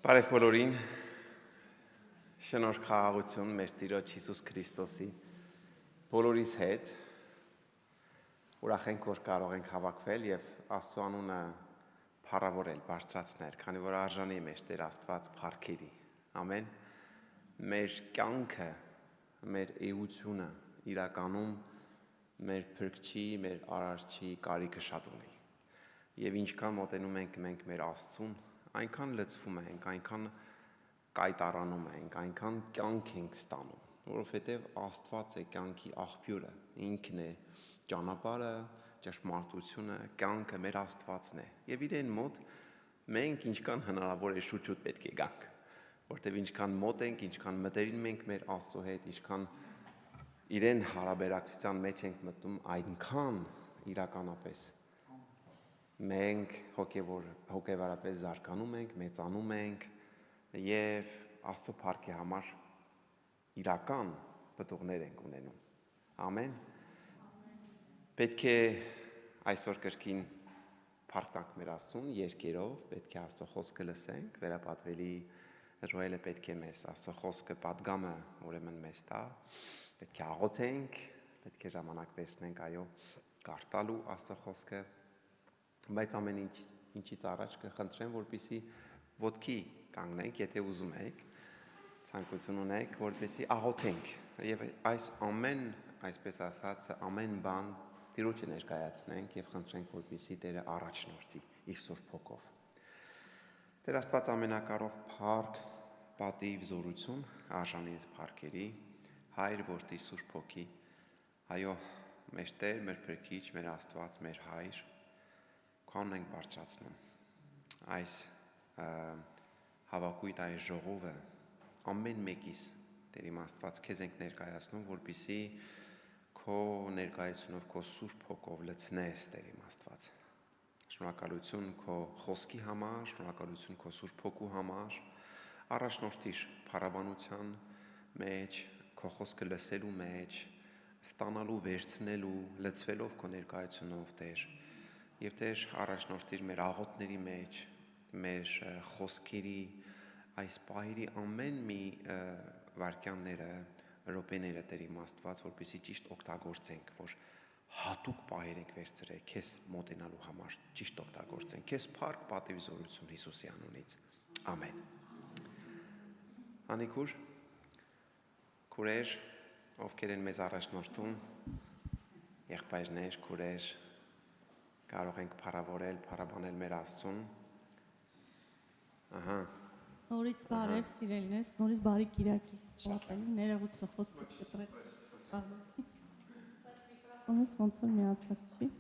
Բարև բոլորին, շնորհքաղություն մեր Տիրոջ Հիսուս Քրիստոսի բոլորիս հետ, ուրախ ենք, որ կարող ենք հավաքվել և Աստծո անունը փառավորել, բարձրացնել, քանի որ արժանի է մեր Տեր Աստված փառքերի, ամեն, մեր կյանքը, մեր էությունը իրականում մեր փրկչի, մեր արարչի կարիքը շատ ունի և ինչքան մոտենում ենք մենք մեր Աստծուն, այնքան լցվում ենք, այնքան կայտարանում ենք, այնքան կյանք ենք ստանում, որովհետև Աստված է կյանքի աղբյուրը, ինքն է ճանապարհը, ճշմարտությունը, կյանքը մեր Աստվածն է և իրեն մոտ մենք ինչքան հնարավոր է շուտ պետք է գանք, որովհետև ինչքան մոտ ենք, ինչքան մտերիմ ենք մեր Աստծո հետ, ինչքան իրեն հարաբերակցության մեջ ենք մտնում, այնքան իրականապես մենք հոգևորապես զարգանում ենք, մեծանում ենք և Աստծո փառքի համար իրական պտուղներ ենք ունենում, ամեն, պետք է այսօր կրկին փառք մեր Աստծուն, երկերով, պետք է Աստծո խոսքը լսենք, վերապատվելի Ժոելը պետք է մեզ Աստծո խոսքը պատգամը ուրեմն մեզ տա, պետք է աղոթենք, պետք է ժամանակ վերցնենք այո կարդալու Աստծո խոսքը, բայց ամեն ինչից առաջ կխնդրեմ, որպեսզի ոտքի կանգնենք, եթե ուզում եք, ցանկություն ունեք, որպեսզի աղոթենք և այս ամեն, այսպես ասած, ամեն բան Տիրոջը ներկայացնենք և խնդրենք, որպեսզի Տերը առաջնորդի իր Սուրբ Հոգով։ Տեր Աստված ամենակարող փառք, պատիվ, զորություն, արժանի ես փառքերի, Հայր, Որդի, Սուրբ Հոգի, այո, մեր Տեր, մեր Փրկիչ, մեր Աստված, մեր Հայր, քանն ենք բարձրացնում, այս հավաքույթ այս ժողովը, ամեն մեկիս, Տեր իմ Աստված, քեզ ենք ներկայացնում, որպեսզի քո ներկայությունով, քո Սուրբ Հոգով լցնես, Տեր իմ Աստված, շնորհակալություն քո խոսքի համար, շնորհակալություն քո Սուրբ Հոգու համար, առաջնորդիր փառաբանության մեջ, քո խոսքը լսելու մեջ, ստանալու, վերցնելու, լցվելով քո ներկայությունով, Տեր, և Տեր առաջնորդիր մեր աղոթների մեջ, մեր խոսքերի, այս պահերի ամեն մի վայրկյանները, րոպեները Տեր իմ Աստված, որպեսզի ճիշտ օգտագործենք, որ հատուկ պահեր ենք վերցրել քեզ մոտենալու համար, ճիշտ օգտագործենք, քեզ փառք, պատիվ, զորություն Հիսուսի անունից, ամեն։ Անիկուր, քուրեր, ովքեր են մեզ առաջնորդում, եղբայրներ, քուրեր, կարող ենք փառավորել, փառաբանել մեր Աստծուն։ Ահա։ Նորից բարև, սիրելիներս, նորից բարի կիրակի։ Շատերի ներողություն խոսքը կտրեց։ Ոնց որ միացած չի։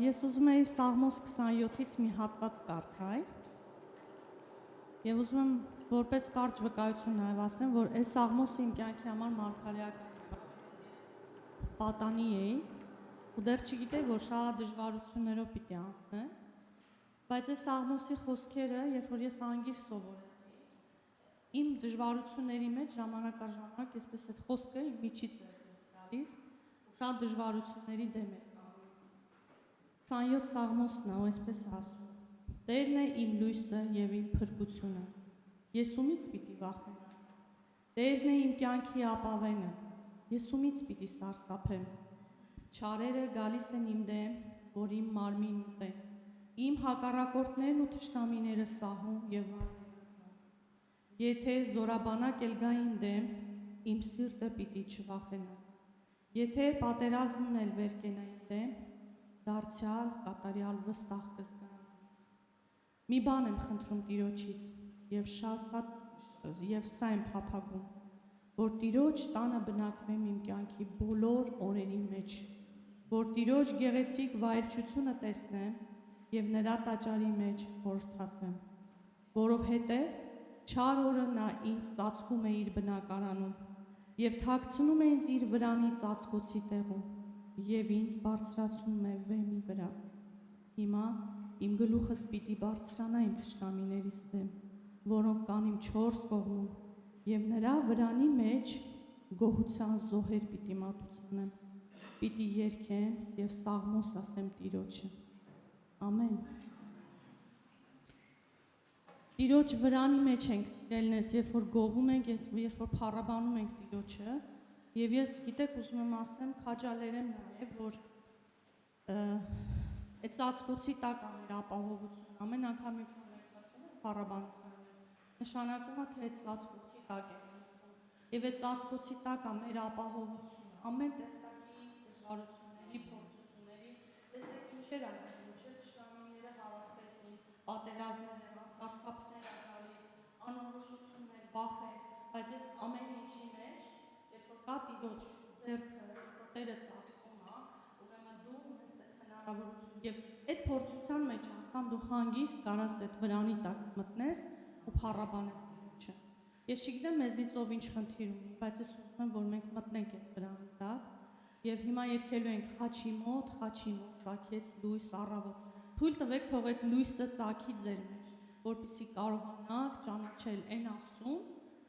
Ես ուզում եի Սաղմոս 27-ից մի հատված կարդալ։ Եվ ուզում եմ որպես կարճ վկայություն նաև ասեմ, որ այս Սաղմոսը իմ կյանքի համար մարգարեական պատանի էի, ու դեռ չգիտեի, որ շատ դժվարություններով պիտի անցնեմ, բայց այս Սաղմոսի խոսքերը, երբ որ ես անգիր սովորեցի, իմ դժվարությունների մեջ ժամանակ առ ժամանակ այսպես այդ խոսքը իմ միջից էր գալիս, շատ դժվարությունների դեմ էր կանգնում։ 27 Սաղմոսն է, ու այսպես ասում. Տերն է իմ լույսը և իմ փրկությունը, ես ումից պիտի վախենամ։ Տերն է իմ կյանքի ապավենը, ես ումից պիտի սարսափեմ։ Չարերը գալիս են իմ դեմ, որ իմ մարմինն ուտեն, իմ հակառակորդներն ու թշնամիները սահում և վարդերում։ Եթե զորաբանակ էլ գա իմ դեմ, իմ սիրտը պիտի չվախենա։ Եթե պատերազմն էլ վեր կենա իմ դեմ, դարձյալ կատարյալ վստահ կզգամ։ Մի բան եմ խնդրում Տիրոջից, և սա եմ փափագում, որ Տիրոջ տանը բնակվեմ իմ կյանքի բոլոր օրերի մեջ, որ Տիրոջ գեղեցիկ վայելչությունը տեսնեմ և նրա տաճարի մեջ խորհրդացեմ, որովհետև չար օրը նա ինձ ծածկում է իր բնակարանում և թաքցնում է ինձ իր վրանի ծածկոցի տեղում և ինձ բարձրացնում է վեմի վրա։ Հիմա իմ գլուխս պիտի բարձրանա իմ թշնամիներիս դեմ, որոնք կան իմ չորս կողմում, և նրա վրանի մեջ գոհության զոհեր պիտի մատուցանեմ, պիտի երգեմ և սաղմոս ասեմ Տիրոջը։ Ամեն։ Տիրոջ վրանի մեջ ենք սիրելնես, երբ որ գովում ենք, երբ որ փառաբանում ենք Տիրոջը, եւ ես գիտեք ուզում եմ ասեմ, քաջալերեմ նաեւ, որ այդ ծածկոցի տակ է մեր ապահովությունը։ Ամեն անգամ երբ որ մենք մտնում ենք փառաբանության, նշանակում է թե այդ ծածկոցի տակ ենք մտնում։ Եվ այդ ծածկոցի տակ է մեր ապահովությունը։ Ամեն տեսակի դժվարությունների, փորձությունների, տեսեք ինչեր են ինչեր շամիները հավաքվեցին, պատերազմներ եղան, սարսափներ ալիս, անորոշություններ, վախեր, բայց այս ամեն ինչի մեջ, երբ որ կա Տիրոջ ձեռքը, Տերը ծածկում է, ուրեմն դու ունես այդ հնարավորություն եւ այդ փորձության մեջ անգամ դու հանգիստ կարաս այդ վրանի տակ մտնես ու փառաբանես Տիրոջը։ Ես չգիտեմ մեզնից ով ինչ խնդիր ունի, բայց ես ուզում եմ, որ մենք մտնենք այդ վրանի տակ եւ հիմա երգելու ենք խաչի մոտ, ծագեց լույս առավոտ։ Թույլ տվեք, թող այդ լույսը ծագի ձեր մեջ, որպեսզի կարողանաք ճանաչել այն Աստծուն,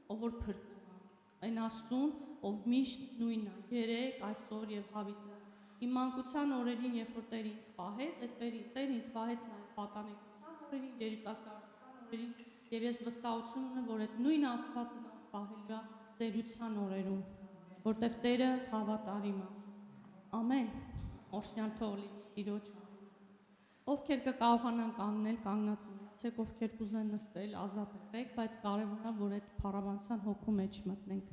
ով որ փրկում է, այն Աստծուն, ով միշտ նույնն է, երեք, այսօր եւ հավիտյան։ Իմ մանկության օրերին, երբ որ Տերը ինձ պահեց, այդ Տերը ինձ պահեց նաեւ պատանեկության օրերին, երիտասարդության օրերին, եւ ես վստահություն ունեմ, որ այդ նույն Աստվածը պահելու է ծերության օրերում, որտեվ Տերը հավատարիմ է։ Ամեն։ Օրհնյալ թող լինի Տիրոջ անունը։ Ովքեր կկարողանան կանգնել, կանգնած մնացեք, ովքեր կուզեն նստել, ազատ եղեք, բայց կարևորն է, որ այդ փառաբանության հոգու մեջ մտնենք։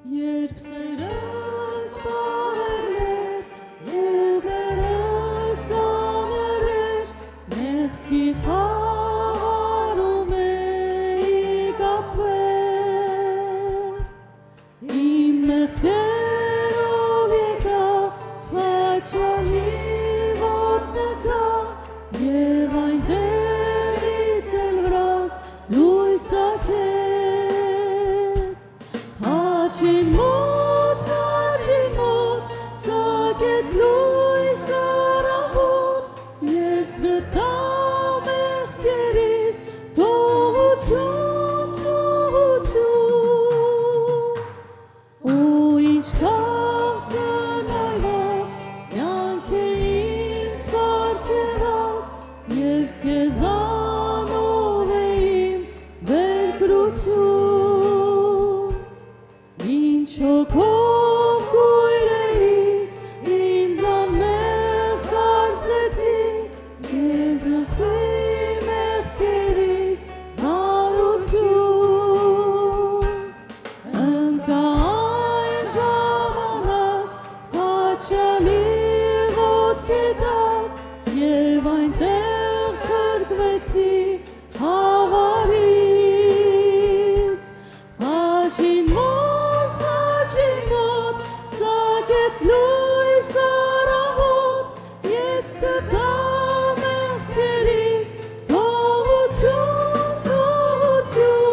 Երբ սերս պահեր և վերս ծանր մեղքի խաղարում էի կապվել, իմ մեղքերով եկա խաչանի ոտնկա և այնտեղից էլ վրաս լույս ծագեց։ Խաչին մոտ, ծագեց լույս առավոտ, ես գտա մեղքերիս թողություն, թողություն։ Ու ինչքան սնայված, կյանք է ինձ պարգևած, և քեզանով է իմ բերկրություն։ Ինչ հոգով կույր էի, ինձ անմեղ կարծեցի, և գցի մեղքերիս ծանրություն։ Ընկա այն ժամանակ, խաչալի ոտքի տակ, և այնտեղ փրկվեցի խավարից։ Խաչին մոտ, ծագեց լույս առավոտ, ես գտա մեղքերիս թողություն, թողություն։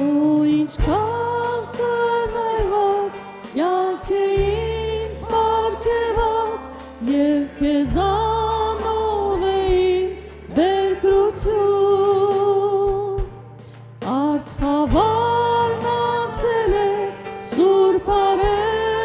Ու ինչքան սնայված, կյանք է ինձ պարգևած, և քեզանով է իմ բերկրություն։ Արդ խավարն անցել է, սուրբ արև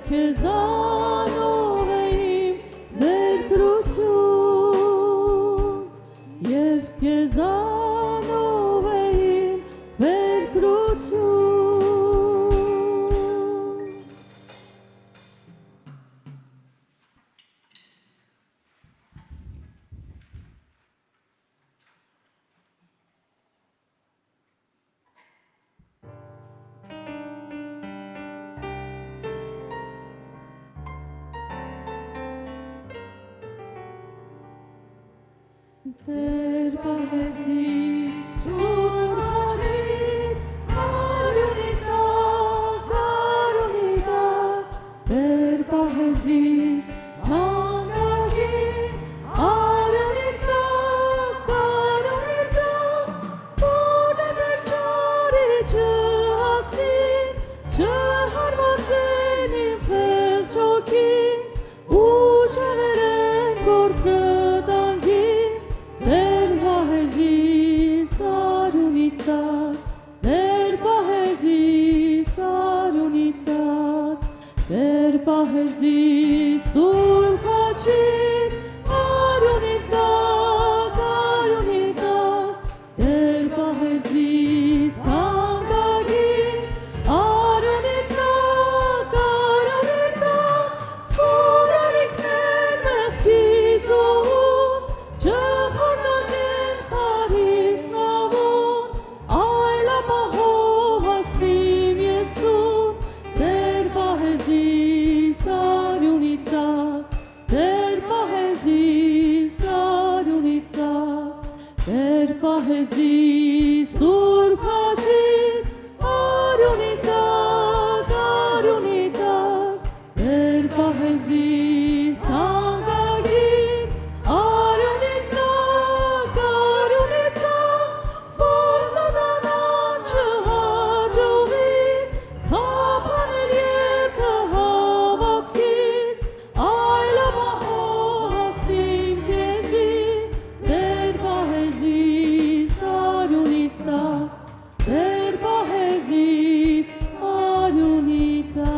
քեզանով է իմ բերկրություն, և քեզանով է իմ բերկրություն։ Տեր պահեզիս սուր հաչիկ, արյունի տակ, Տեր պահեզիս թանկագին, արյունի տակ, որ դեր ճարի չհասնին, չհարվածեն իմ խեղճ հոգին, ու չվերեն գործը տանկին, Տեր պահեզիս արյունի տակ, Տեր պահեզիս արյունի տակ, Տեր պահեզիս սուրբ հաչիկ, արյունի տակ, Տեր պահեզիս թանկագին, արյունի տակ, որ ալիքներ մեղքից ողուն, չխորնանեն խարիս նավուն, այլ ապահով հասնիմ Եսուն, Տեր պահեզիս արյունի տակ, Տեր պահեզիս արյունի տակ, Տեր պահեզիս սուրբ հաչիկ, արյունի տակ, Տեր պահեզիս թանկագին, արյունի տակ, որ սատանան չհաջողի, թափանել երթը հավատքից, այլ ապահով հասնիմ քեզի, Տեր պահեզիս արյունի տակ, Տեր պահեզիս արյունի տակ։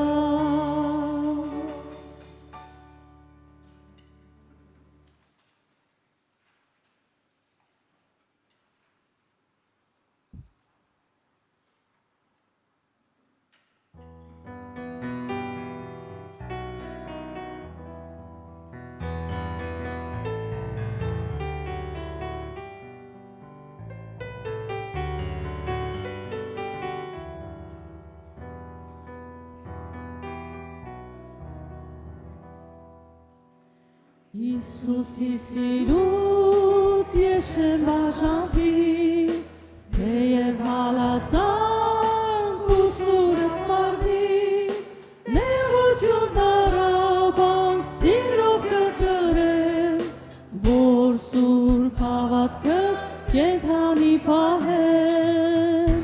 Հիսուսի սիրուց ես չեմ բաժանվի, թեև հալածանք ու սուրս մարմի, նեղություն տարապանք սիրով կկրեմ, որ սուրբ հավատքս կենդանի պահեմ,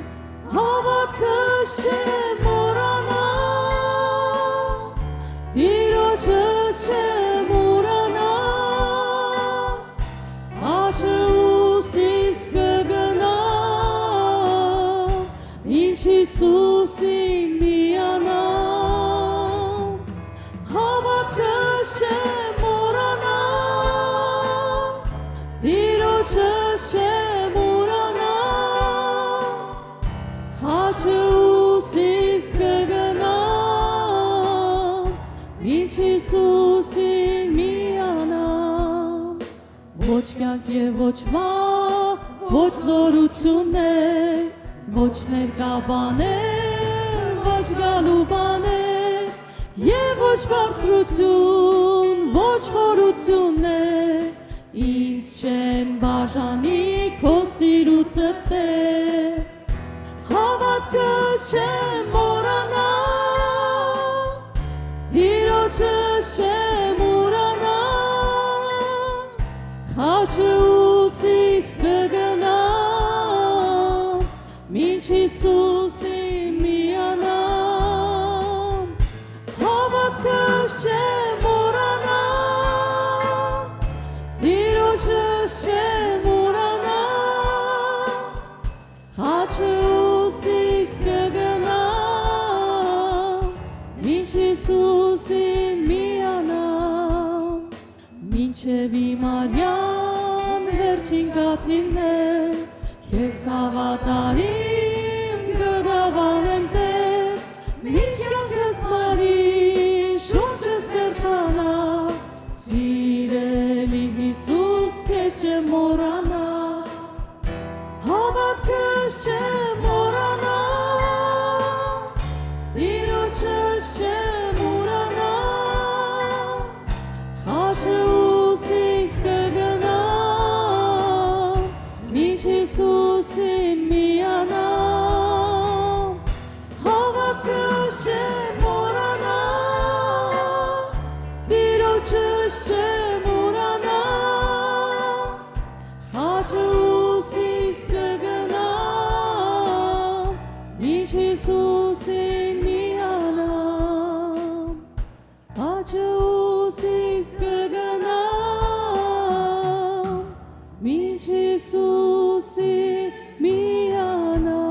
հավատքս չեմ մոռանա, Տիրոջս չեմ ուրանա, աչը ուսիս կգնամ, ինչ Հիսուսին միանամ, հավատքս չեմ մոռանա, Տիրոջս չեմ ուրանա, աչը ուսիս կգնամ, ինչ Հիսուսին միանամ, ոչ կյանք և ոչ մահ, ոչ զորություններ, ոչ ներկա բաներ, ոչ գալու բաներ, և ոչ բարձրություն, ոչ խորություններ, ինձ չեն բաժանի քո սիրուցդ Տեր, հավատքս չեմ մոռանա, Տիրոջս չեմ ուրանա, խաչը ուսիս կգնամ, մինչ Հիսուսին միանամ, հավատքս չեմ մոռանա, Տիրոջս չեմ ուրանա, խաչը ուսիս կգնամ, Սատարին գդավանեմ Տեր, միջկյանքս մարին շուրջս կրջանա, սիրելի Հիսուս քեզ չեմ մոռանա, հավատքս չեմ մոռանա, Տիրոջս չեմ ուրանա, խաչը ուսիս կգնա, մինչ Հիսուսին միանա, հավատքս չեմ մոռանա, Տիրոջս չեմ ուրանա, խաչը ուսիս կգնա, մինչ Հիսուսին միանա, խաչը ուսիս կգնա, մինչ Հիսուսին միանա.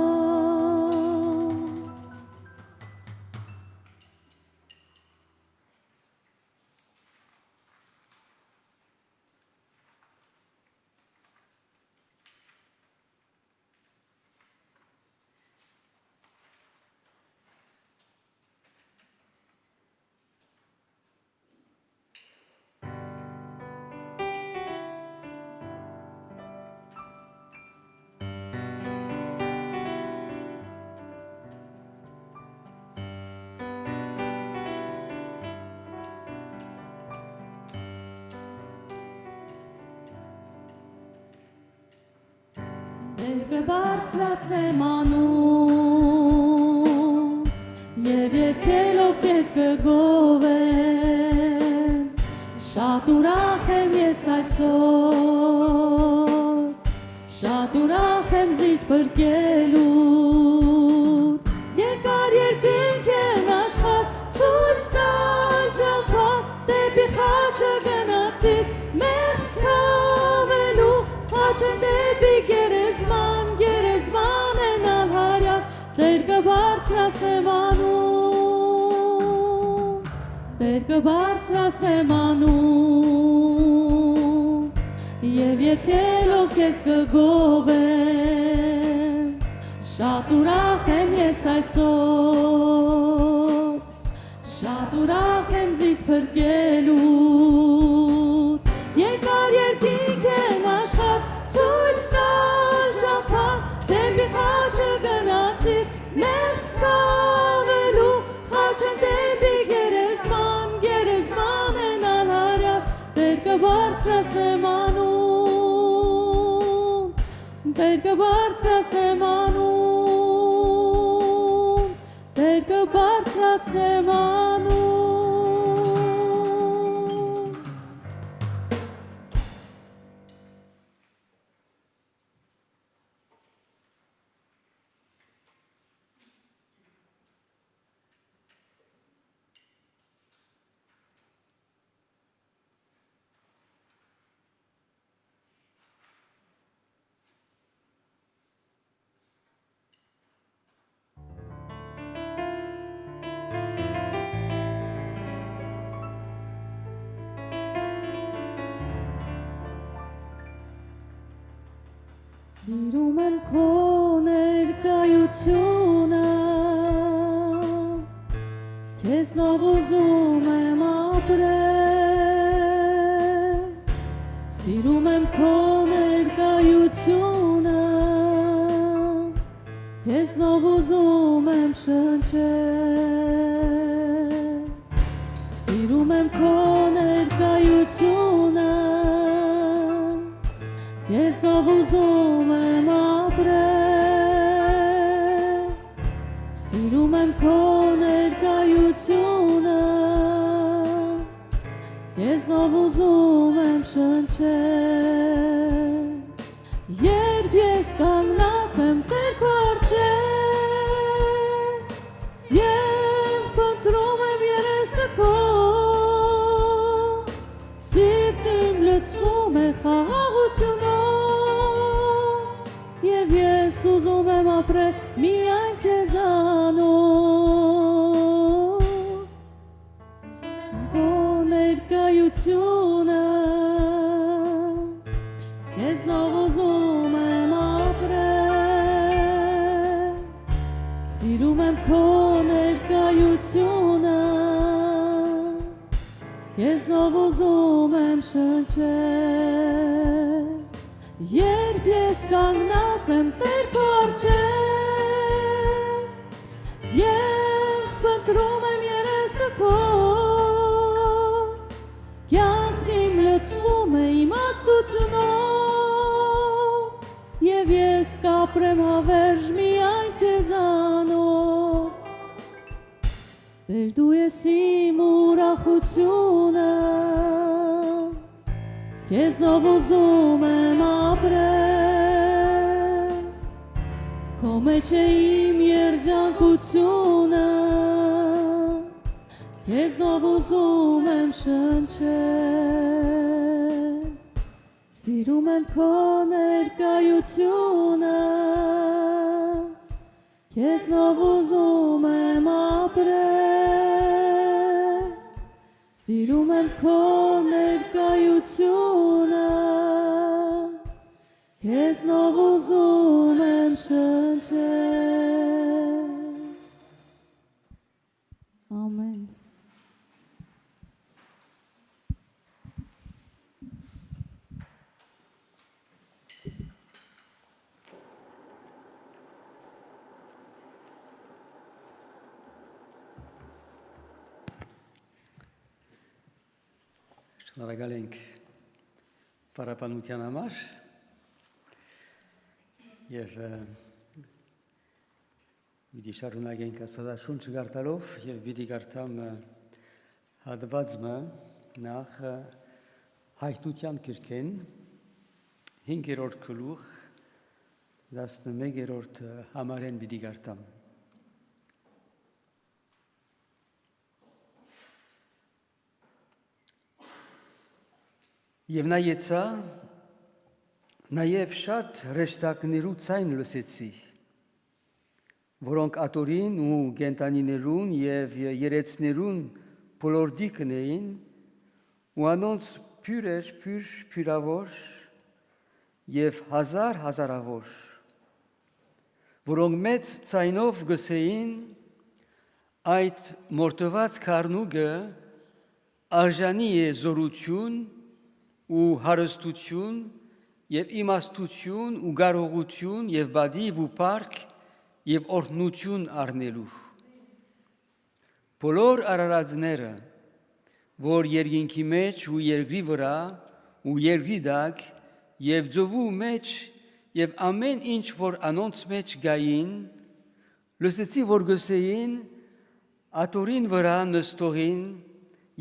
Դեր կբարձրացնեմ անուն, և երգելով քեզ կգովեմ, շատ ուրախ եմ ես այսօր, շատ ուրախ եմ զիս բրկելուտ, երկար երկինք եմ աշխատ, ցույց տալ ճամփա, դեպի խաչը գնացիր, մեղք զգավելու, խաչը դեպի գերեզման, գերեզման են անհարյալ, Տեր կբարձրացնեմ անուն, Տեր կբարձրացնեմ անուն, և երգելով քեզ կգովեմ, շատ ուրախ եմ ես այսօր, շատ ուրախ եմ զիս բրկելուտ, երկար երկինք եմ աշխատ, ցույց տալ ճամփա, դեպի խաչը գնացիր, մեղք զգավելու, խաչը դեպի գերեզման, գերեզման են անհարյալ, Տեր կբարձրացնեմ անուն, Տեր կբարձրացնեմ անուն, Տեր կբարձրացնեմ անուն. Սիրում եմ քո ներկայությունը, քեզնով ուզում եմ ապրել, սիրում եմ քո ներկայությունը, քեզնով ուզում եմ շնչել, սիրում եմ քո ներկայությունը, Քեզնով ուզում եմ ապրել, սիրում եմ քո ներկայությունը, քեզնով ուզում եմ շնչել, երբ ես կանգնած եմ ձեր քո առջև, և փնտրում եմ երեսը քո, սիրտիմ լցվում է խաղաղությունով, և ես ուզում եմ ապրել միայն քեզանով, քո ներկայությունը, քեզնով ուզում եմ ապրել, կայությունը Քեզնով ուզում եմ շնչել Երբ ես կանգնած եմ Տեր քո առջև Եվ փնտրում եմ երեսը քո Կյանքն իմ լցվում է իմաստությունով Եվ ես կապրեմ հավերժ միայն քեզանով Տեր դու ես իմ ուրախությունը Քեզնով ուզում եմ ապրել Քո մեջ է իմ երջանկությունը Քեզնով ուզում եմ շնչել Սիրում եմ քո ներկայությունը Քեզնով ուզում եմ ապրել Սիրում եմ քո ներկայությունը Քեզնով ուզում եմ շնչել Ամեն Շնորհակալ ենք պարապանության համար և պիտի շարունակենք Աստվածաշունչը կարդալով և պիտի կարդամ հատվածը նախ Հայտնության գրքեն 5-րդ գլուխ 11-րդ համարեն պիտի կարդամ Եվ նա եցա, նաև շատ հրեշտակներու ցայն լսեցի, որոնք աթորին ու գենտանիներուն և երեցներուն բոլորդիկն էին, ու անոնց փյուր էր փյուրավոր և հազարավոր, որոնք մեծ ցայնով գսեին այդ մորթված քառնուգը արժանի է զորություն ու հարստություն և իմաստություն ու կարողություն և բադիվ ու պարկ և օրհնություն առնելու։ Բոլոր արարածները, որ երկինքի մեջ ու երկրի վրա ու երկրի տակ և ծովու մեջ և ամեն ինչ, որ անոնց մեջ գային, լսեցի, որ գսեին աթորին վրա նստողին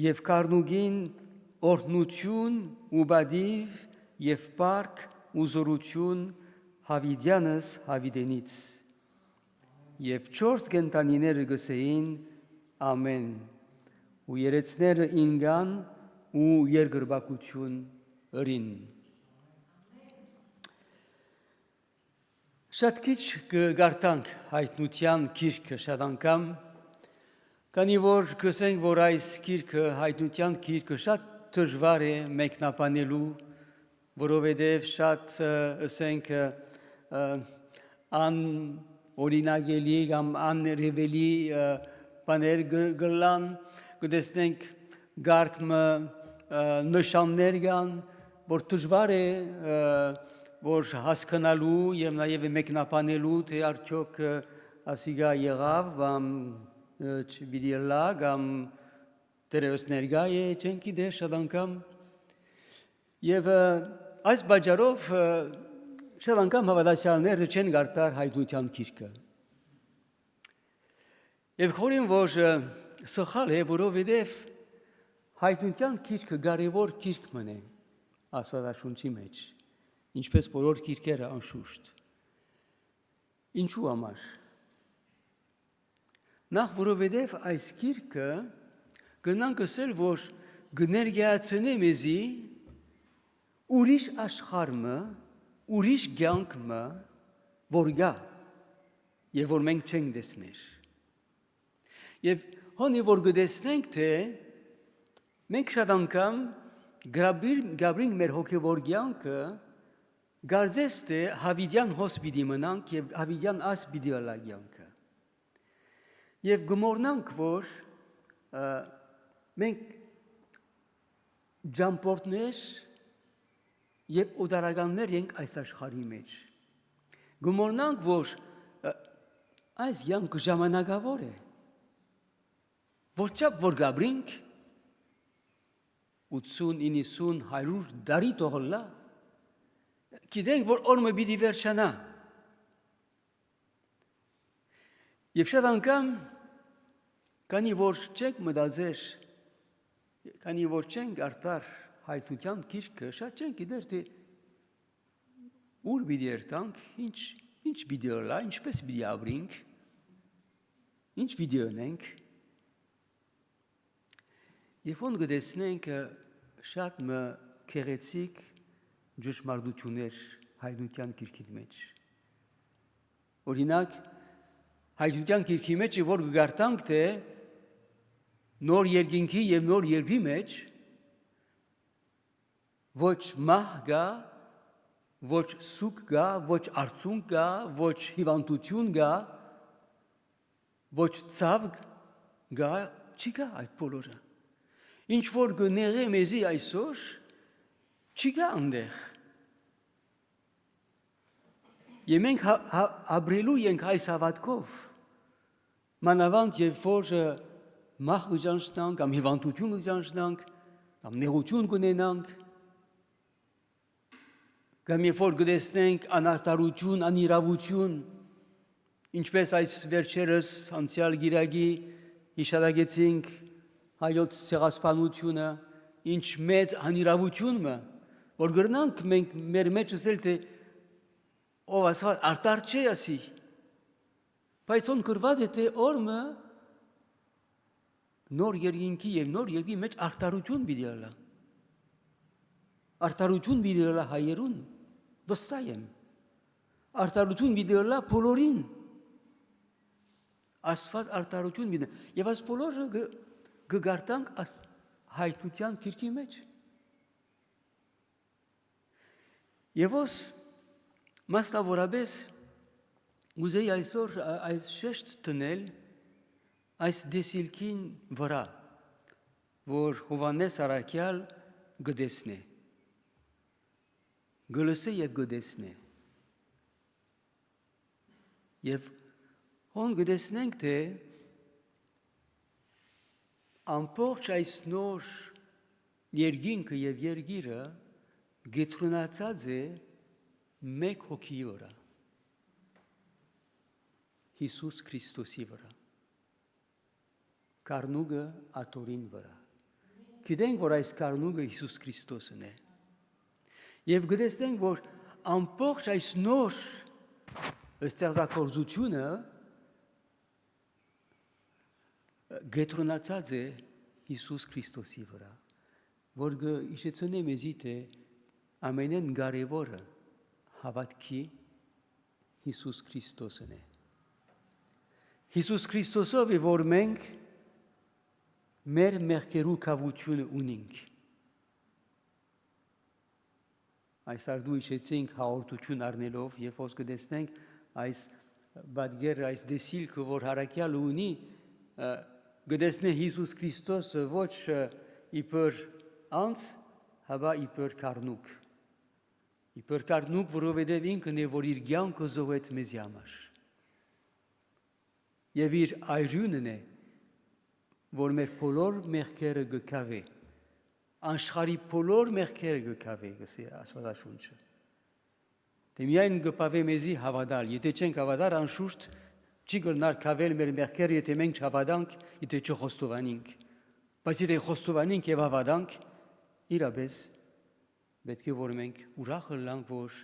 և քառնուգին օրհնություն ու բադիվ և պարկ ու զորություն Հավիդյանս Հավիդենից և 4 գենտանիները գսեին ամեն ու երեցները ինգան ու երկրպագություն ըրին Շատ քիչ կգարտանք հայտնության գիրքը շատ անգամ քանի որ գսենք որ այս գիրքը հայտնության գիրքը շատ դժվար է մեկնաբանելու, որովհետև շատ ասենք անօրինակելի կամ աներևելի բաներ գլան, կտեսնենք գարկմը նշաններ կան, որ դժվար է որ հասկանալու եւ նաեւ մեկնաբանելու թե արդյոք ասիգա եղավ կամ չբիդիլա կամ Դերևս ներկա է չեն գիտե շատ անգամ եւ այս բաժարով շատ անգամ հավատացյալները չեն գարտար հայտնության գիրքը եւ խորին որ սխալ է որովհետեւ հայտնության գիրքը կարևոր գիրք մնե Աստվածաշունչի մեջ ինչպես բոլոր գիրքերը անշուշտ ինչու համար նախ որովհետեւ այս գիրքը Գնանք ասել, որ գներգայացնե մեզի ուրիշ աշխարհը, ուրիշ կյանքը, որ գա եւ որ մենք չենք տեսներ։ Եվ հոնի որ գտեսնենք թե մենք շատ անգամ գաբրինք մեր հոգևոր կյանքը գարձես թե հավիդյան հոս պիտի մնանք եւ հավիդյան աս պիտի ալա կյանքը։ Եվ գմորնանք, որ մենք ջամպորտներ եւ օդարականներ ենք այս աշխարհի մեջ։ Գմորնանք, որ այս յանքը ժամանակավոր է։ Որչափ որ գաբրինք 80, 90, 100 դարի տողլա, գիտենք, որ օրը պիտի վերջանա։ Եվ շատ անգամ, քանի որ չենք մտածեր, քանի որ չենք արտար հայտնության գիրքը, շատ չենք գիտեր, թե ուր պիտի երթանք, ինչ պիտի ըլլա, ինչպես պիտի ապրենք, ինչ պիտի ունենք։ Եվ ոնց գտեսնենք շատ քեղեցիկ ճշմարտություններ հայտնության գիրքի մեջ։ Օրինակ, հայտնության գիրքի մեջ որ գարտանք թե նոր երկինքի եւ նոր երկրի մեջ ոչ մահ գա, ոչ սուկ գա, ոչ արցունք գա, ոչ հիվանդություն գա, ոչ ցավ գա, չի գա այդ բոլորը։ Ինչ որ գները մեզի այսօր չի գա այնտեղ։ Եվ մենք ապրելու ենք այս հավատքով, մանավանդ երբ որ մահ կճանչնանք, կամ հիվանդություն կճանչնանք, կամ նեղություն կունենանք, կամ երբ որ կտեսնենք անարդարություն, անիրավություն, ինչպես այս վերջերս անցյալ գիրակի հիշատակեցինք հայոց ցեղասպանությունը, ինչ մեծ անիրավություն է, որ գրնանք մենք մեր մեջ ասել թե ով ասված արտար չի ասի, բայց ոնց գրված է թե օրը նոր երկինքի եւ նոր երկրի մեջ արտարություն պիտի ալա։ Արտարություն պիտի ալա հայերուն, վստահ եմ։ Արտարություն պիտի ալա բոլորին։ Աստված արտարություն պիտի։ Եվ այս բոլորը գարտանք հայտնության գիրքի մեջ։ Եվ ոս մասնավորապես ուզեի այսօր այս շեշտ տնել այս դեսիլքին վրա, որ Հովհաննես Առաքյալ գտեսնե, գլսե եւ գտեսնե։ Եվ հոն գտեսնենք թե ամբողջ այս նոր երկինքը եւ երկիրը գետրոնացած է մեկ հոգի վրա, Հիսուս Քրիստոսի վրա, Կարնուգը աթորին վրա։ Գիտենք, որ այս Կարնուգը Հիսուս Քրիստոսն է։ Եվ գտեսնենք, որ ամբողջ այս նոր ստեղծագործությունը գետրոնացած է Հիսուս Քրիստոսի վրա, որ իշեցնե մեզի թե ամենեն կարևորը հավատքի Հիսուս Քրիստոսն է։ Հիսուս Քրիստոսով է, որ մենք մեր մեղքերու կավությունը ունենք։ Այս արդու իշեցինք հաղորդություն առնելով, և ոնց կտեսնենք այս բադգերը, այս դեսիլքը, որ Առաքյալը ունի, գտեսնե Հիսուս Քրիստոսը ոչ իբր անձ, հապա իբր Կարնուկ։ Իբր Կարնուկ, որովհետև ինքն է, որ իր կյանքը զոհեց մեզի համար։ Եվ իր այրունն է, որ մեր բոլոր մեղքերը կքավի, աշխարհի բոլոր մեղքերը կքավի, գսի Աստվածաշունչը։ Դե միայն կպավե մեզի հավատալ, եթե չենք հավատալ, անշուշտ չի գնար քավել մեր մեղքերը, եթե մենք չհավատանք, եթե չխոստովանենք։ Բայց եթե խոստովանենք եւ հավատանք, իրապես պետք է որ մենք ուրախ լինենք, որ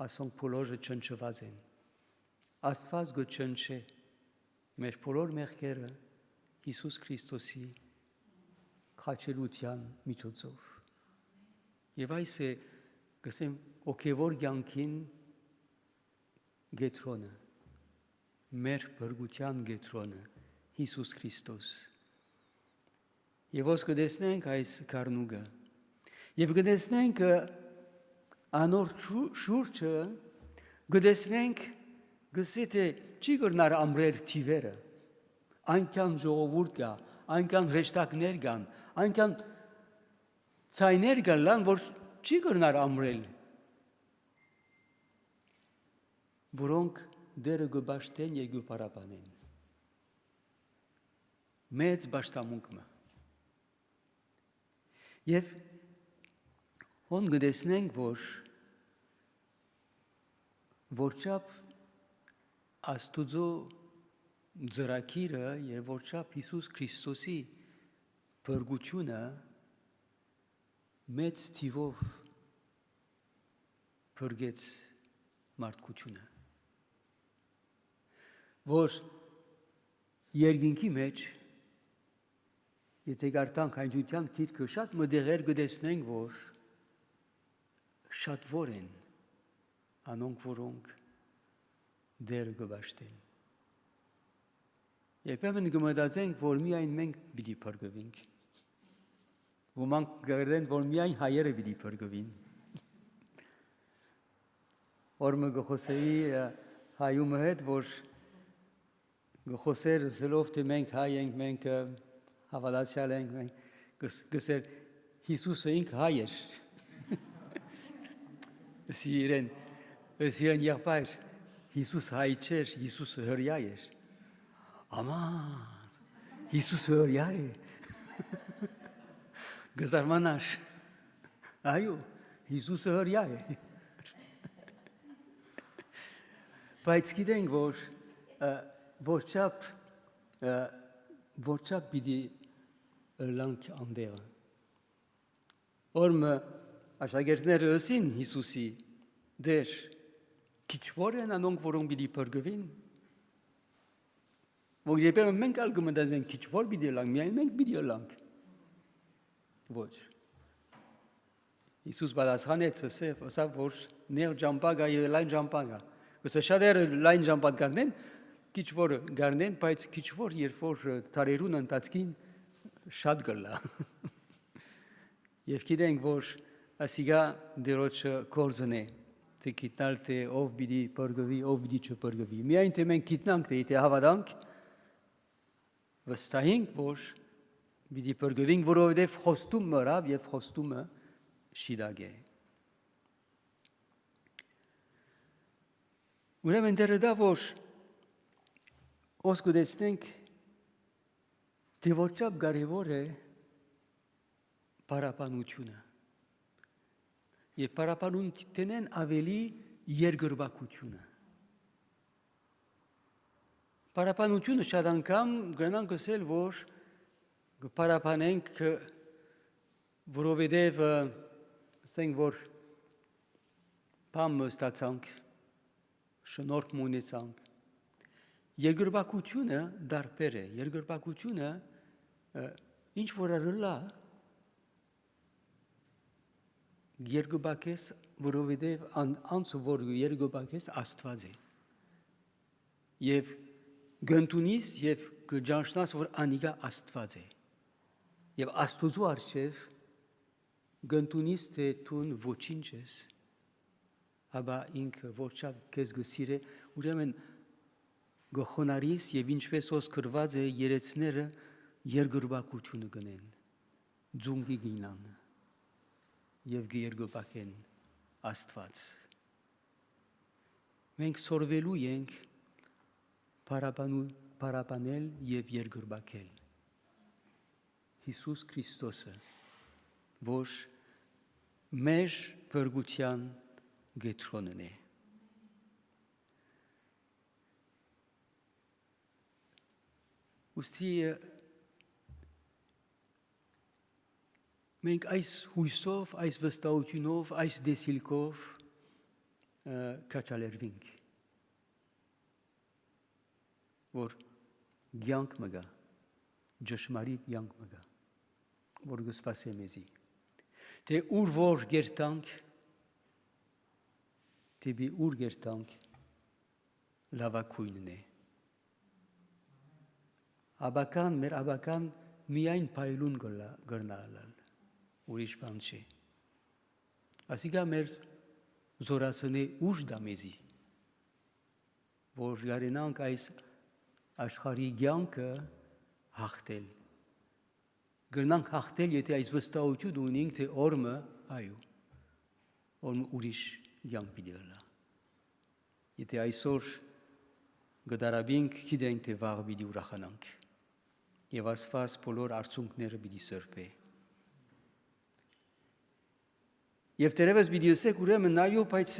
ասոնք բոլորը չնչված են։ Աստված գչնչե մեր բոլոր մեղքերը Հիսուս Քրիստոսի խաչելության միջոցով։ Եվ այս է, գսեմ, օքեվոր կյանքին գետրոնը, մեր բրգության գետրոնը, Հիսուս Քրիստոս։ Եվ ոնց կտեսնենք այս Կարնուգը, եւ կտեսնենք անոր շուրջը, կտեսնենք գսի թե չի գնար ամրել թիվերը, այնքան ժողովուրդ կա, այնքան հրեշտակներ կան, այնքան ցայներ կան, որ չի կրնար ամրել, որոնք դերը գբաշտեն եւ գպարապանեն։ Մեծ բաշտամունքը։ Եվ հոն գտեսնենք, որչափ Աստուծո ծրագիրը եւ որչափ Հիսուս Քրիստոսի փրկությունը մեծ թիվով փրկեց մարդկությունը, որ երկինքի մեջ եթե գարտանք հայտնության գիրքը շատ մտերեր գտեսնենք, որ շատ որ են անոնք, որոնք դեր գբաշտեն։ Երբեմն կմտածենք, որ միայն մենք պիտի փրկվենք, ոմանք կգրդեն, որ միայն հայերը պիտի փրկվին։ Օրը գխոսեի հայումը հետ, որ գխոսեր զլով թե մենք հայ ենք, մենք հավատացյալ ենք, մենք գսեր Հիսուսը ինքը հայ էր։ Սիրեն եղբայր, Հիսուս հայ չէր, Հիսուսը հրյա էր։ Աման, Հիսուսը հրյա է։ Գզարմանար, այո, Հիսուսը հրյա է։ Բայց գիտենք, որ որչափ պիտի լանք անդեղը։ Օրմը աշակերտները ըսին Հիսուսի դեր, քիչ որ են անոնք, որոնք պիտի փրկվին։ Որ երբեմն մենք ալ կմտածենք քիչ որ պիտի լանք, միայն մենք պիտի լանք։ Ոչ։ Հիսուս պատասխանեց, ասավ, որ ներ ջամպագա եւ լայն ջամպագա։ Գուցե շատերը լայն ջամպագ գարնեն, քիչ որ գարնեն, բայց քիչ որ երբ որ տարերուն ընթացքին շատ գլա։ Եվ գիտենք, որ ասիգա դերոջը կորձն է, թե գիտնալ թե ով պիտի փրկվի, ով պիտի չփրկվի։ Միայն թե մենք գիտնանք, թե եթե հավատանք, վստահենք, որ պիտի փրկվենք, որովհետև խոստում մռավ եւ խոստումը շիդագ է։ Ուրեմն դեռ դա որ ոսկուդեցնենք, թե որչափ կարևոր է պարապանությունը։ Եվ պարապանությունն ավելի երկրպագությունը։ Պարապանությունը շատ անգամ գնանք ասել, որ պարապանենք, որովհետև ասենք, որ բամը ստացանք, շնորհք ունեցանք։ Երկրպագությունը դարբեր է։ Երկրպագությունը ինչ որ արլա երկրպագես, որովհետև անցը որ երկրպագես Աստված է։ Եվ գնտունիս եւ գճանշնաս, որ անիգա Աստված է։ Եվ Աստուծո արչեւ գնտունիս թե տուն ոչինչ ես, ապա ինքը որչափ քեզ գսիրե, ուրեմն գխոնարիս եւ ինչպես ոսկրված է երեցները երկրպագությունը գնեն, ձունգի գինան եւ գերգոպակեն Աստված։ Մենք սորվելու ենք պարապանել եւ երկրպագել Հիսուս Քրիստոսը, որ մեր փրկության գետրոնն է։ Ոստի մենք այս հույսով, այս վստահությունով, այս դեսիլքով կաչալերվինք, որ կյանք մը գա, ճշմարիտ կյանք մը գա, որ կսպասե մեզի, թե ուր որ գերտանք, թեպի ուր գերտանք, լավակույնն է։ Աբական, մեր աբական միայն պայլուն գրնալալ, ուրիշ բան չէ։ Ասիկա մեր զորացնե ուժ դա մեզի, որ գարենանք այս աշխարհի կյանքը հաղթել։ Գնանք հաղթել, եթե այս վստահություն ունենք, թե օրը այո, օրը ուրիշ յանք պիտի լա։ Եթե այսօր գդարաբինք, գիտենք, թե վաղ պիտի ուրախանանք։ Եվ Աստված բոլոր արցունքները պիտի սրբե։ Եվ դերևս պիտի ասեք, ուրեմն այո, բայց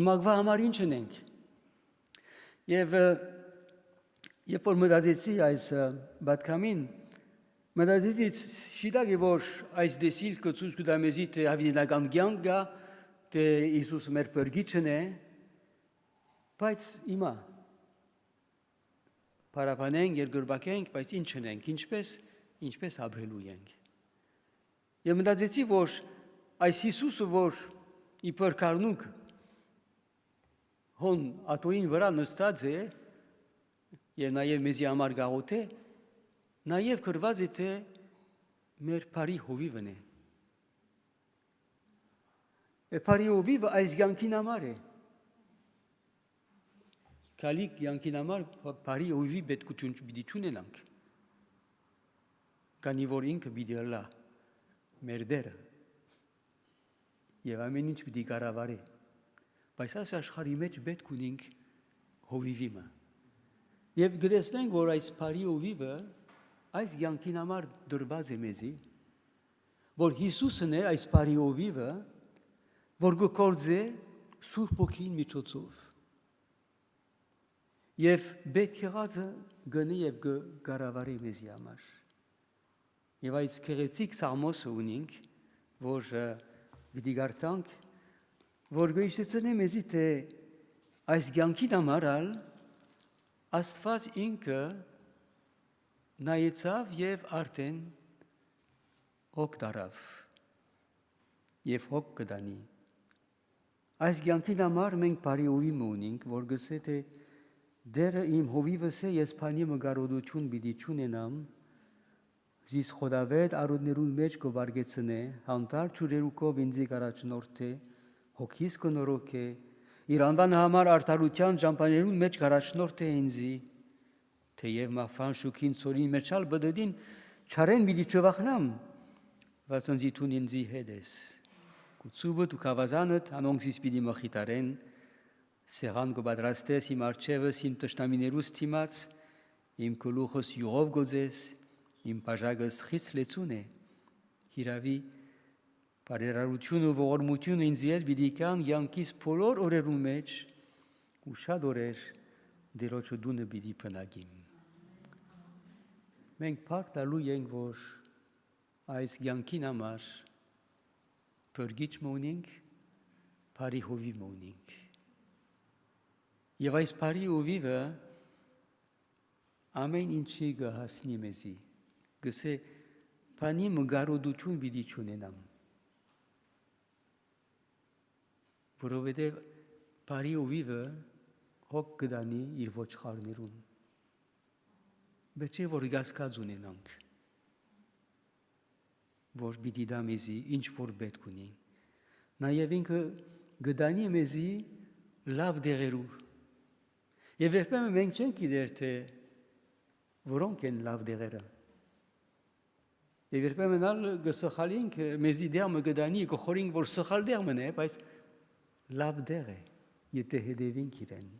իմագվա համար ինչ ունենք։ Եվ երբ որ մտածեցի այս բատկամին, մտածեցի շիդագ որ այս դեսիլ կծուս կդա մեզի թե հավինական կյանք գա, թե Հիսուս մեր բրգիչն է, բայց իմա պարապանենք, երկրբակենք, բայց ինչ ունենք, ինչպես ապրելու ենք։ Եվ մտածեցի, որ այս Հիսուսը, որ իբր կառնուկ հոն ատոյին վրա նստած է, եւ նաեւ մեզի համար գաղութ է, նաեւ գրված է թե մեր բարի հովիվն է։ Բարի հովիվը այս կյանքին համար է։ Կալիկ կյանքին համար բարի հովիվի պետքություն պիտի ունենանք։ Քանի որ ինքը պիտի լա մեր դերը։ Եվ ամեն ինչ պիտի կառավարի։ Բայց այս աշխարհի մեջ պետք ունենք հովիվը։ Եվ գտեսնենք, որ այս բարի հովիվը այս կյանքին համար դրված է մեզի, որ Հիսուսն է այս բարի հովիվը, որ գործե Սուրբ Հոգին միջոցով։ Եվ պետք եղածը գնի եւ կառավարի մեզի համար։ Եվ այս քեղեցիկ սաղմոսը ունենք, որ պիտի գարտանք, որ գույշեցնե մեզի թե այս կյանքին համար Աստված ինքը նայեցավ եւ արդեն հոգ դարավ եւ հոգ կդանի։ Այս կյանքին համար մենք բարի հովիվ ունենք, որ գսե թե դերը իմ հովիվս է, ես փանի մգարոդություն պիտի չունենամ, զիս խոդավետ արուդներուն մեջ կվարգեցնե, հանդար ճուրերուկով ինձի կարաչնորդ է, հոգիս կնորոք է, իր անվան համար արդարության ճամփաներուն մեջ կարաչնորդ է ինձի, թեև մահվան շուքին ծորին մեջալ բդդին չարեն պիտի չվախնամ, վասնզի տուն ինձի հետ ես, կուծուբը դու կավազանդ անոնքսիս պիտի մխիտարեն, սեղան կպատրաստես իմ արջևս իմ տշնամիներուս թիմաց, իմ գլուխս յուղով գոձես, իմ բաժակս խիստ լեցուն է, հիրավի բարերարություն ու ողորմություն ինձի հետ պիտի կան յանքիս բոլոր օրերուն մեջ ու շատ օրեր դերոջը դունը պիտի փնագիմ։ Մենք փառք տալու ենք, որ այս յանքին համար բրգիչ մունենք, բարի հովիվ մունենք։ Եվ այս բարի հովիվը ամեն ինչի կհասնի մեզի, գսե բանի մգարոդություն պիտի չունենամ, որովհետև բարի հովիվը հոգ կդանի իր ոչխարներուն, բայց չէ որ գասկած ունենանք, որ պիտի դա մեզի ինչ որ պետք ունի, նաև ինքը կդանի մեզի լավ դեղերու, եւ երբեմն մենք չենք գիտեր թե որոնք են լավ դեղերը։ Եվ երբեմն գսխալինք մեզի դերմը գդանի կխորինք, որ սխալ դերմն է, բայց լավ դեր է, եթե հետևենք իրեն։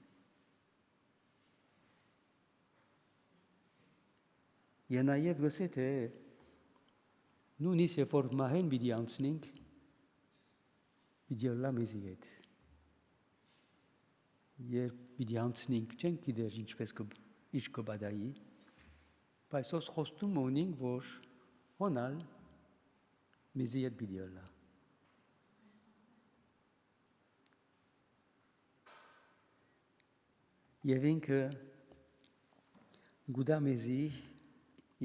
Եվ նաև գսե թե նույնիսկ երբ որ մահեն պիտի անցնենք, պիտի լա մեզի հետ։ Երբ պիտի անցնենք, չենք գիտեր ինչ կբադայի, բայց ոս խոստում ունենք, որ հոնալ մեզի հետ պիտի լա։ Եվ ինքը գուդա մեզի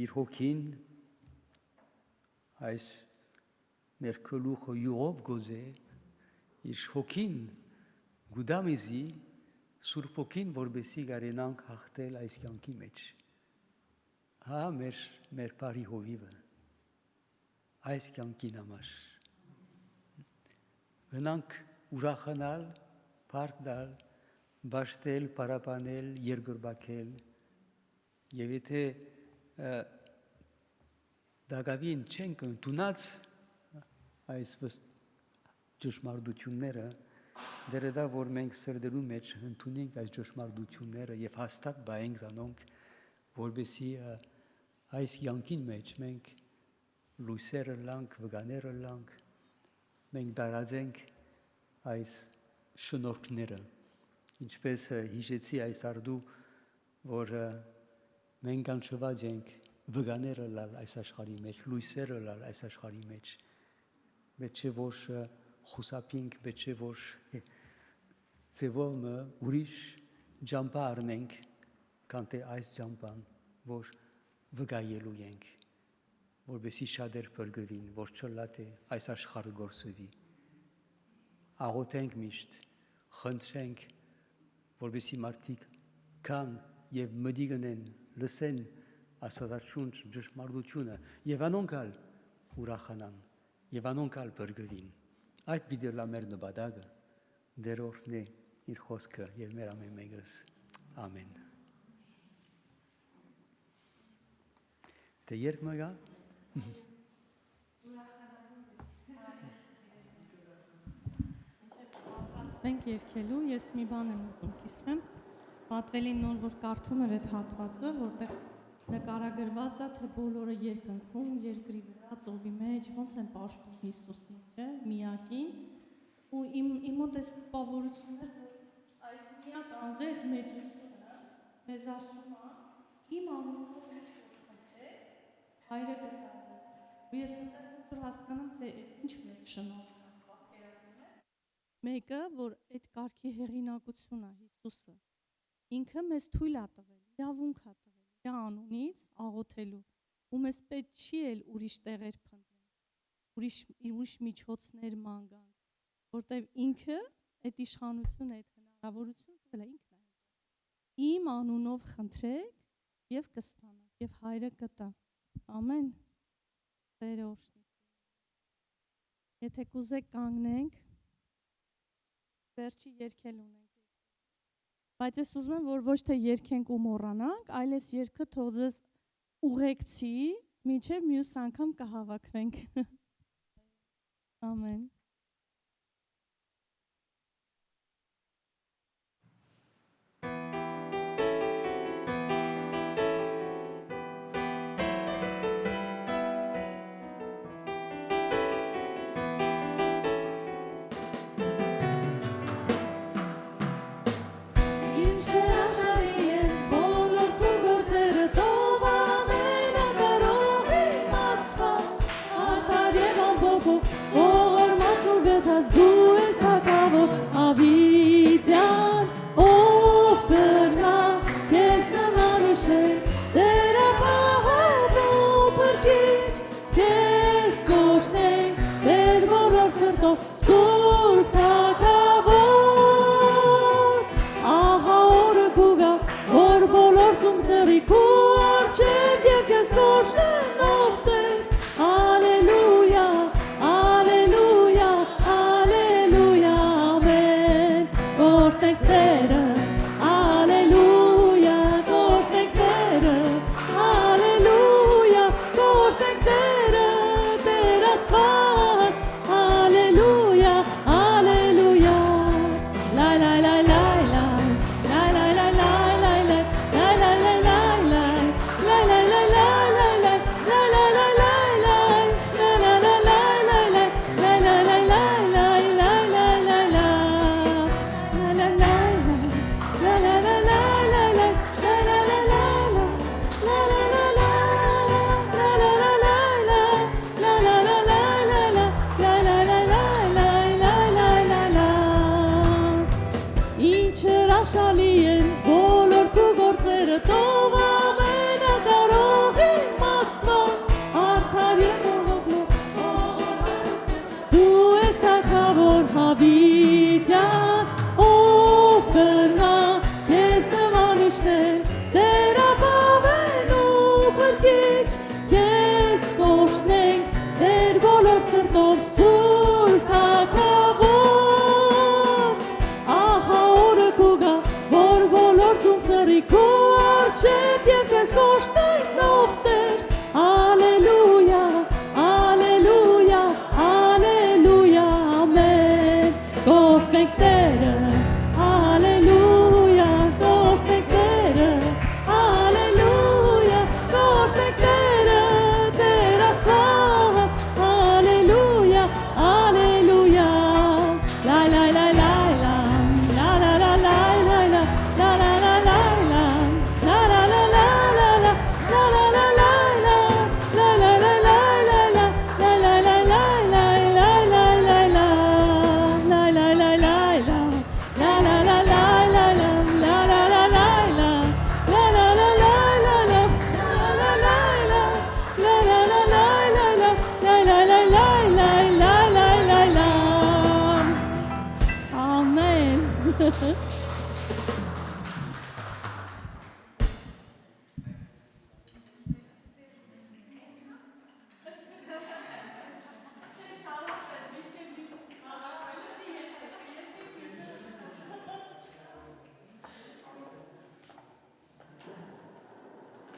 իր հոգին այս մեր գլուխը յուղով գոզե, իր հոգին գուդա մեզի Սուրբ Հոգին, որբեսի կարենանք հաղթել այս կյանքի մեջ։ Հա մեր բարի հովիվը այս կյանքին համար։ Գնանք ուրախանալ, փառք տալ, բաշտել, պարապանել, երկրբակել։ Եվ եթե դակավին չենք ընդունած այս ճշմարտությունները, դեռ դա որ մենք սրդելու մեջ ընդունենք այս ճշմարտությունները եւ հաստատ բայենք զանոնք, որբեսի այս յանքին մեջ մենք լույսերը լանք, վգաները լանք, մենք դարածենք այս շնորհքները, ինչպես հիշեցի այս արդու, որ մենք անչված ենք վգաները լալ այս աշխարհի մեջ, լույսերը լալ այս աշխարհի մեջ, պետք չէ որ խուսափենք, պետք չէ որ ձևով ուրիշ ջամփա առնենք, քան թե այս ջամփան, որ վգայելու ենք, որբեսի շատեր բրգվին, որ չլատե այս աշխարհը գործվի։ Աղոթենք միշտ, խնդրենք, որբեսի մարդիկ կան եւ մտի գնեն, լսեն Աստվածաշունչ ճշմարտությունը եւ անոնքալ ուրախանան եւ անոնքալ բրգվին։ Այդ պիտի լա մեր նպատակը, դեր օրհնի իր խոսքը եւ մեր ամեն մեկս։ Ամեն։ Դե երբ մգա Մենք երկելու, ես մի բան եմ ուզում կիսվեմ, պատվելին նոր, որ կարդում էր այդ հատվածը, որտեղ նկարագրված է, թե բոլորը երկնքում, երկրի վրա, ծովի մեջ, ոնց են պաշտում Հիսուսին, չէ, միակին, ու իմ մոտ այս տպավորություններ, որ այդ միակ անձը, այդ մեծությունը, մեզ ասում է, իմ անունով ինչ որ հայրը կտած ես, ու ես որ հասկանում, թե ինչ մեծ շնորհ Մեկը, որ այդ կարգի հեղինակությունը Հիսուսը, ինքը մեզ թույլ է տվել, իրավունք է տվել, իր անունից աղոթելու, ու մեզ պետք չի էլ ուրիշ տեղեր փնտրենք, ուրիշ միջոցներ մանգանք, որտեղ ինքը այդ իշխանությունը, այդ հնարավորությունը տվել է ինքն է։ Իմ անունով խնդրեք եւ կստանաք եւ հայրը կտա։ Ամեն։ Տերը օրհնի։ Եթե կուզեք կանգնենք վերջի երգել ունենք, բայց ես ուզում եմ, որ ոչ թե երգենք ու մոռանանք, այլ այս երգը թող ձեզ ուղեկցի, մինչև մյուս անգամ կհավաքվենք։ Ամեն։ Alleluia.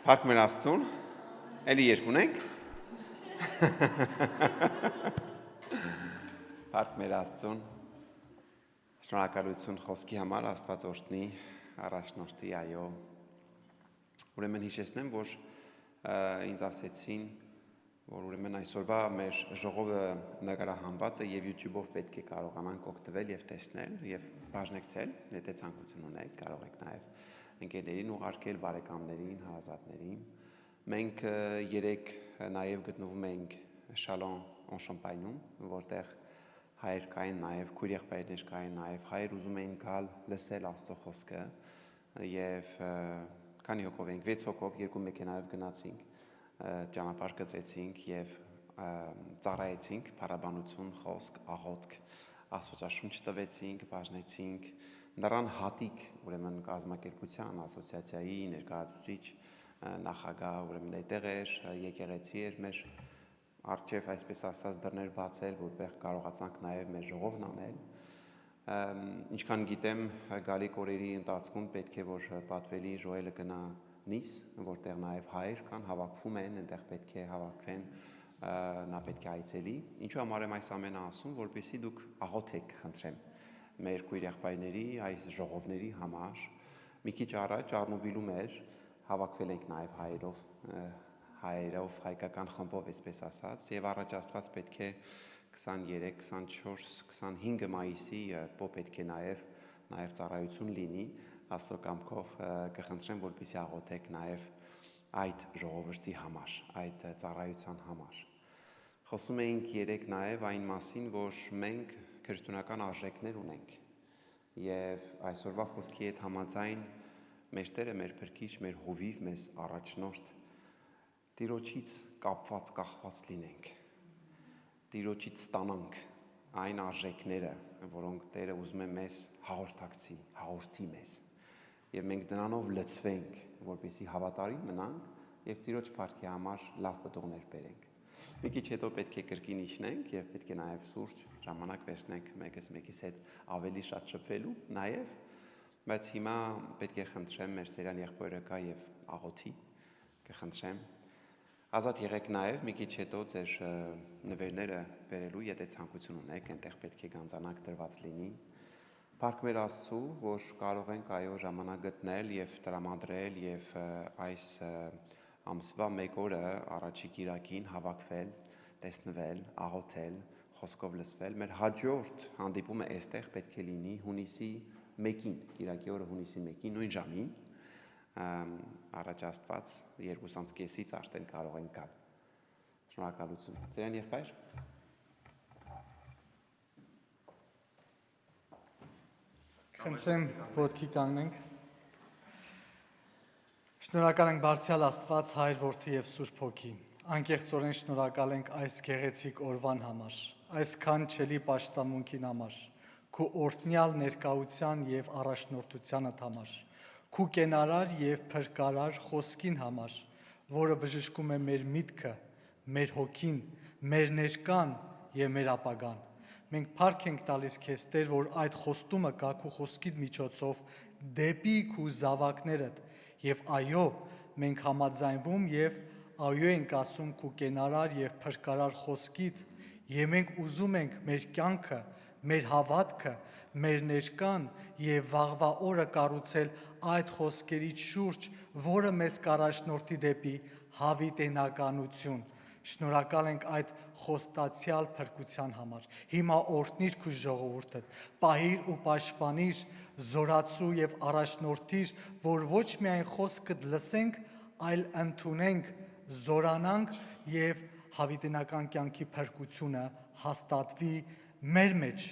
Փառք մեր Աստծուն։ Էլի երկուն ենք։ Փառք մեր Աստծուն։ Շնորհակալություն խոսքի համար, Աստված օրհնի, առաջնորդի, այո։ Ուրեմն հիշեցնեմ, որ ինձ ասեցին, որ ուրեմն այսօրվա մեր ժողովը նկարահանված է եւ YouTube-ով պետք է կարողանանք օգտվել եւ տեսնել եւ բաժնեկցել, եթե ցանկություն ունեք, կարող եք նաեւ ընկերներին ուղարկել, բարեկամներին, հարազատներին։ Մենք երեք նաեւ գտնվում ենք Շալոն Օնշամպայնում, որտեղ հայեր կային նաեւ, քույր-եղբայրներ կային նաեւ, հայեր ուզում էին գալ լսել Աստծո խոսքը եւ քանի հոգով ենք, 6 հոգով, 2 մեքենայով գնացինք, ճանապարհ կտրեցինք եւ ծառայեցինք փառաբանություն, խոսք, աղոթք, Աստվածաշունչ տվեցինք, բաժնեցինք, նրան հատիկ, ուրեմն կազմակերպության ասոցիացիայի ներկայացուցիչ նախագահ, ուրեմն այդտեղ էր, եկեղեցի էր մեր առջև, այսպես ասած, դռներ բացել, որտեղ կարողացանք նաեւ մեր ժողովն անել։ Ինչքան գիտեմ, գալիք օրերի ընթացքում պետք է որ պատվելի Ժոելը գնա Նիս, որտեղ նաև հայեր կան, հավաքվում են, այնտեղ պետք է հավաքվեն, նա պետք է այցելի։ Ինչու համար եմ այս ամենը ասում, որպեսզի դուք աղոթեք, խնդրեմ, մեր քույր-եղբայրների, այս ժողովների համար։ Մի քիչ առաջ Առնուվիլում էր, հավաքվել ենք նաև հայերով, հայկական խմբով, այսպես ասած, եւ առաջ Աստված պետք է 23, 24, 25 մայիսի պետք է նաև ծառայություն լինի, Աստծո կամքով կխնդրեմ, որպեսզի աղոթեք նաև այդ ժողովրդի համար, այդ ծառայության համար։ Խոսում էինք երեք նաև այն մասին, որ մենք քրիստոնեական արժեքներ ունենք եւ այսօրվա խոսքի հետ համաձայն մեր Տերը, մեր Փրկիչ, մեր Հովիվ, մեզ առաջնորդ Տիրոջից կախված լինենք։ Տիրոջից ստանանք այն արժեքները, որոնք Տերը ուզում է մեզ հաղորդի մեզ։ Եվ մենք դրանով լցվենք, որպեսզի հավատարիմ մնանք եւ Տիրոջ փառքի համար լավ պտուղներ բերենք։ Մի քիչ հետո պետք է կրկին իջնենք եւ պետք է նաեւ սուրճ ժամանակ վերցնենք մեկից հետ ավելի շատ շփվելու նաեւ, բայց հիմա պետք է խնդրեմ մեր սերան եղբայրը կա եւ աղոթի, կխնդրեմ ազատ եղեք նաեւ մի քիչ հետո ձեր նվերները բերելու, եթե ցանկություն ունեք, այնտեղ պետք է գանձանակ դրված լինի։ Փառք մեր Աստծու, որ կարող ենք այո ժամանակ գտնել եւ տրամադրել եւ այս ամսվա 1 օրը առաջի կիրակին հավաքվել, տեսնվել, աղոթել, խոսքով լսվել։ Մեր հաջորդ հանդիպումը այստեղ պետք է լինի հունիսի 1-ին, կիրակի օրը հունիսի 1-ին, նույն ժամին, առաջ Աստված 2:30-ից արդեն կարող ենք գալ։ Շնորհակալություն։ Ձերան եղբայր։ Խնդրեմ ոտքի կանգնենք։ Շնորհակալ ենք Բարձրյալ Աստված, Հայր, Որդի եւ Սուրբ Հոգի։ Անկեղծորեն շնորհակալ ենք այս գեղեցիկ օրվան համար, այս քանչելի պաշտամունքին համար, քո օրհնյալ ներկայության եւ առաջնորդությանդ համար, քո կենարար եւ փրկարար խոսքին համար, որը բժշկում է մեր միտքը, մեր հոգին, մեր ներկան եւ մեր ապագան։ Մենք փառք ենք տալիս քեզ, Տեր, որ այդ խոստումը կա քո խոսքիդ միջոցով դեպի քո զավակներդ եւ այո, մենք համաձայնվում եւ այո ենք ասում քո կենարար եւ փրկարար խոսքիդ եւ մենք ուզում ենք մեր կյանքը, մեր հավատքը, մեր ներկան եւ վաղվա օրը կառուցել այդ խոսքերից շուրջ, որը մեզ կառաջնորդի դեպի հավիտենականություն։ Շնորհակալ ենք այդ խոստացյալ փրկության համար։ Հիմա օրհնիր քո ժողովուրդը, պահիր ու պաշտպանիր, զորացրու եւ առաջնորդիր, որ ոչ միայն խոսքդ լսենք, այլ ընդունենք, զորանանք եւ հավիտենական կյանքի փրկությունը հաստատվի մեր մեջ,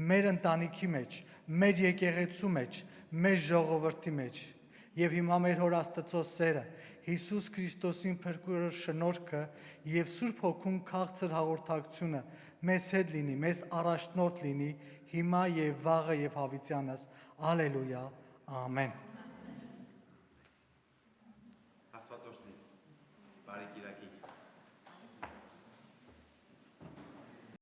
մեր ընտանիքի մեջ, մեր եկեղեցու մեջ, մեր ժողովրդի մեջ։ Եվ հիմա մեր Հոր Աստծո սերը, Հիսուս Քրիստոսին փրկուրոր շնորհքը եւ Սուրբ Հոգուն քաղցր հաղորդակցությունը մեզ հետ լինի, մեզ առաջնորդ լինի, հիմա եւ վաղը եւ հավիտյանս։ Ալելույա, ամեն։ Աստված օրհնի։ Բարի կիրակի։